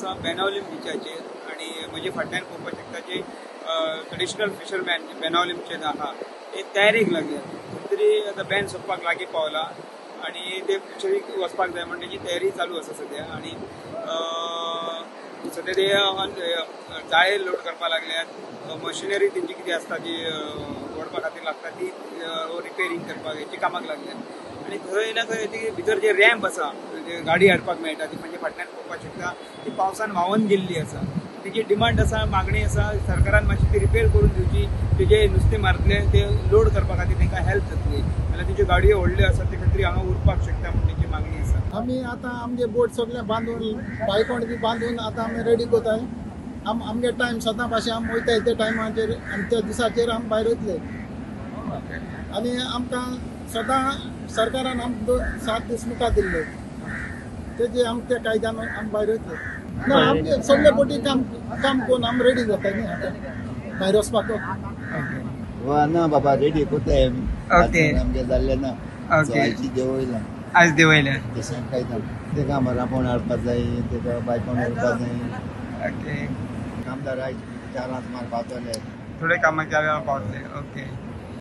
आसा बेनावलीम बिचाचेर आनी म्हजे फाटल्यान पळोवपाक शकता जे ट्रेडिशनल फिशरमॅन बेनावलीमचे आहा ते तयारेक लागल्यात. खंय तरी आतां बॅन सोंपपाक लागीं पावला आनी ते फिशरीक वचपाक जाय म्हण तेजी तयारी चालू आसा सद्या. आनी सद्या ते जाळे लोड करपाक लागल्यात. मशिनरी तेंची कितें आसता जी ओडपा खातीर लागता ती रिपेरींग करपाक हेची कामाक लागल्यात. आनी खंय ना खंय ती भितर जे रॅम्प आसा गाडी हाडपाक मेळटा ती म्हणजे फाटल्यान पळोवपाक शकता ती पावसान व्हांवून गेल्ली आसा. तेजी डिमांड आसा, मागणी आसा, सरकारान मातशी ती रिपेर करून दिवची. तेजे नुस्तें मारतले ते लोड करपा खातीर तांकां हेल्प जातली जाल्यार तेज्यो गाडयो व्हडल्यो आसात ते खातीर हांगा उरपाक शकता म्हण तेजी मागणी आसा. आमी आतां आमगे बोट सगळे बांदून बायकोण बी बांदून आतां आमी रेडी कोताय. आमगे टायम सदां भाशेन आमी वयताय ते टायमाचेर आनी त्या दिसाचेर आमी भायर वयतले. आनी आमकां सदां सरकारान आमकां 7 दीस मुखार दिल्ले तेजे आमकां त्या कायद्यान आमी भायर वयतले. ना आमगे सगळे बोटी काम करून आमी रेडी जाताय न्ही आतां भायर वचपाक. ना बाबा रेडी कोताय ओके आमगे जाल्ले ना. आयची देवयला आज देवयल्या तशें कायदा तेका रांपोण हाडपाक जाय, तेका बायकोन हाडपाक जाय. ओके कामदार आयज 4 मार पावतले थोडे कामाक पावतले. ओके